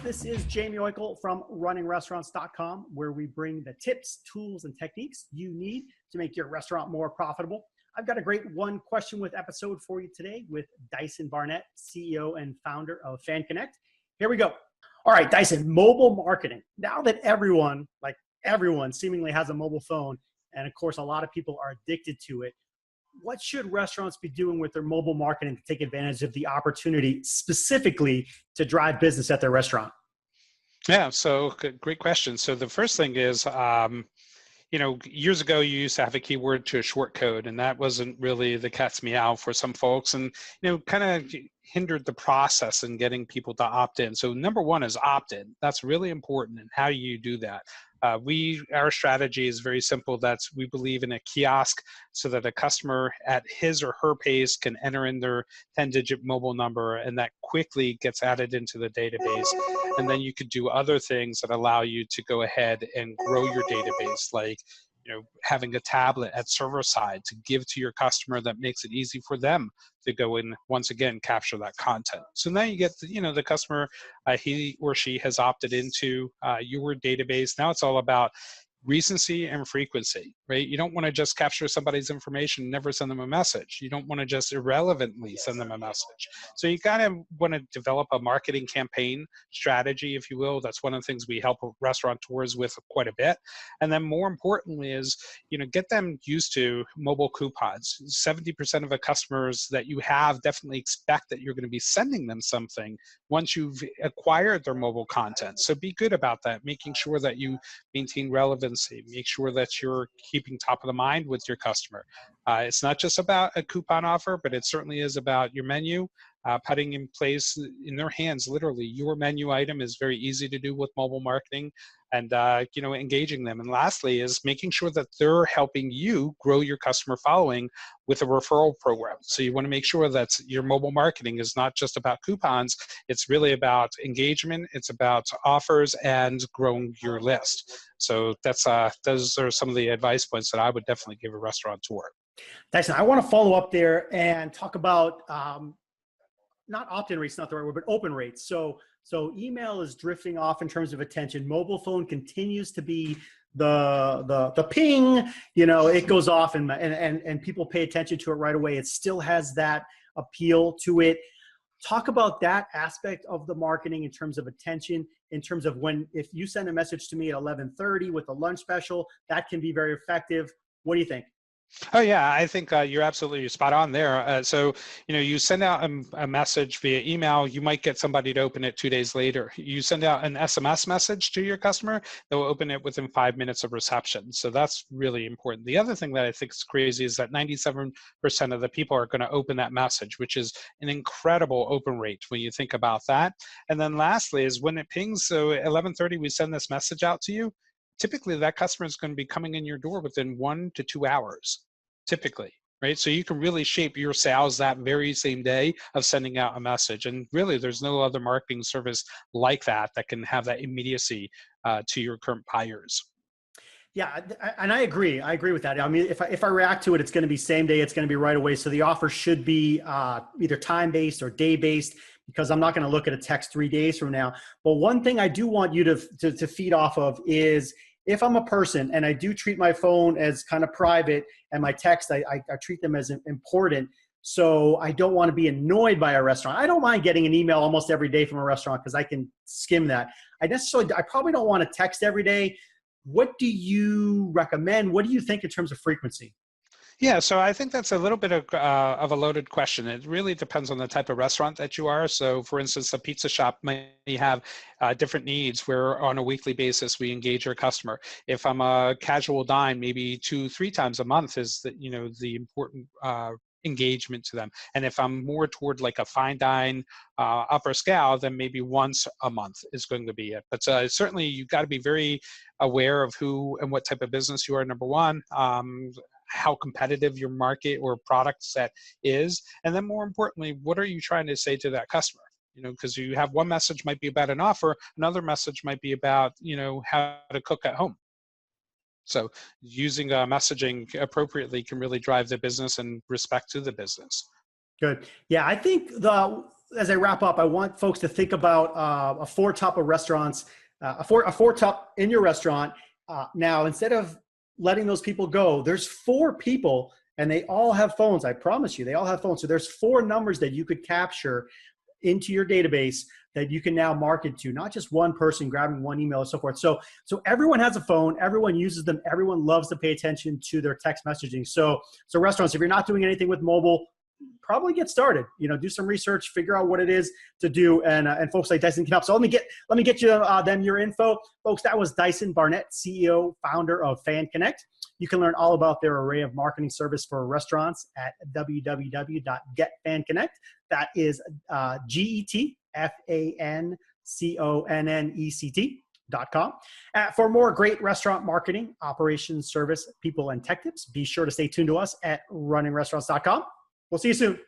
This is Jamie Oikel from runningrestaurants.com, where we bring the tips, tools, and techniques you need to make your restaurant more profitable. I've got a great one question with episode for you today with Dyson Barnett, CEO and founder of FanConnect. Here we go. All right, Dyson, mobile marketing. Now that everyone seemingly has a mobile phone, and of course, a lot of people are addicted to it, what should restaurants be doing with their mobile marketing to take advantage of the opportunity specifically to drive business at their restaurant? Yeah, so great question. So the first thing is, years ago you used to have a keyword to a short code, and that wasn't really the cat's meow for some folks, and kind of hindered the process in getting people to opt in. So number one is opt in. That's really important. And how do you do that? Our strategy is very simple. We believe in a kiosk so that a customer at his or her pace can enter in their 10-digit mobile number, and that quickly gets added into the database. And then you could do other things that allow you to go ahead and grow your database, like having a tablet at server side to give to your customer that makes it easy for them to go and once again capture that content. So now you get the customer, he or she has opted into your database. Now it's all about recency and frequency, right? You don't want to just capture somebody's information and never send them a message. You don't want to just irrelevantly send them a message. So you kind of want to develop a marketing campaign strategy, if you will. That's one of the things we help restaurateurs with quite a bit. And then more importantly is, get them used to mobile coupons. 70% of the customers that you have definitely expect that you're going to be sending them something once you've acquired their mobile content. So be good about that, making sure that you maintain relevance. Make sure that you're keeping top of the mind with your customer. It's not just about a coupon offer, but it certainly is about your menu, putting in place in their hands, literally, your menu item is very easy to do with mobile marketing, and engaging them. And lastly is making sure that they're helping you grow your customer following with a referral program. So you want to make sure that your mobile marketing is not just about coupons, it's really about engagement, it's about offers and growing your list. So those are some of the advice points that I would definitely give a restaurateur. Dyson, I want to follow up there and talk about not opt-in rates, not the right word, but open rates. So email is drifting off in terms of attention. Mobile phone continues to be the ping, it goes off and people pay attention to it right away. It still has that appeal to it. Talk about that aspect of the marketing in terms of attention, in terms of if you send a message to me at 11:30 with a lunch special, that can be very effective. What do you think? Oh yeah, I think you're absolutely spot on there. So you send out a message via email, you might get somebody to open it 2 days later. You send out an SMS message to your customer, they'll open it within 5 minutes of reception. So that's really important. The other thing that I think is crazy is that 97% of the people are going to open that message, which is an incredible open rate when you think about that. And then lastly is when it pings, so at 11:30 we send this message out to you. Typically that customer is going to be coming in your door within 1 to 2 hours, typically, right? So you can really shape your sales that very same day of sending out a message. And really there's no other marketing service like that can have that immediacy to your current buyers. Yeah, and I agree. I agree with that. I mean, if I react to it, it's going to be same day. It's going to be right away. So the offer should be either time-based or day-based, because I'm not going to look at a text 3 days from now. But one thing I do want you to feed off of is, if I'm a person and I do treat my phone as kind of private and my text, I treat them as important. So I don't want to be annoyed by a restaurant. I don't mind getting an email almost every day from a restaurant because I can skim that. I probably don't want to text every day. What do you recommend? What do you think in terms of frequency? Yeah, so I think that's a little bit of a loaded question. It really depends on the type of restaurant that you are. So for instance, a pizza shop may have different needs where on a weekly basis we engage our customer. If I'm a casual dine, maybe 2-3 times a month is the important engagement to them. And if I'm more toward like a fine dine upper scale, then maybe once a month is going to be it. But certainly you've got to be very aware of who and what type of business you are, number one. How competitive your market or product set is, and then more importantly, what are you trying to say to that customer? Because you have one message might be about an offer, another message might be about how to cook at home. So using messaging appropriately can really drive the business and respect to the business. Good. Yeah, I think as I wrap up, I want folks to think about a four-top of restaurants, a four-top in your restaurant. Now, instead of letting those people go, there's four people and they all have phones. I promise you, they all have phones. So there's four numbers that you could capture into your database that you can now market to, not just one person grabbing one email and so forth. So everyone has a phone, everyone uses them, everyone loves to pay attention to their text messaging. So restaurants, if you're not doing anything with mobile, probably get started, do some research, figure out what it is to do. And folks like Dyson can help. So let me get you them your info. Folks, that was Dyson Barnett, CEO, founder of Fan Connect. You can learn all about their array of marketing service for restaurants at www.getfanconnect. That is GetFanConnect.com. For more great restaurant marketing, operations, service, people, and tech tips, be sure to stay tuned to us at runningrestaurants.com. We'll see you soon.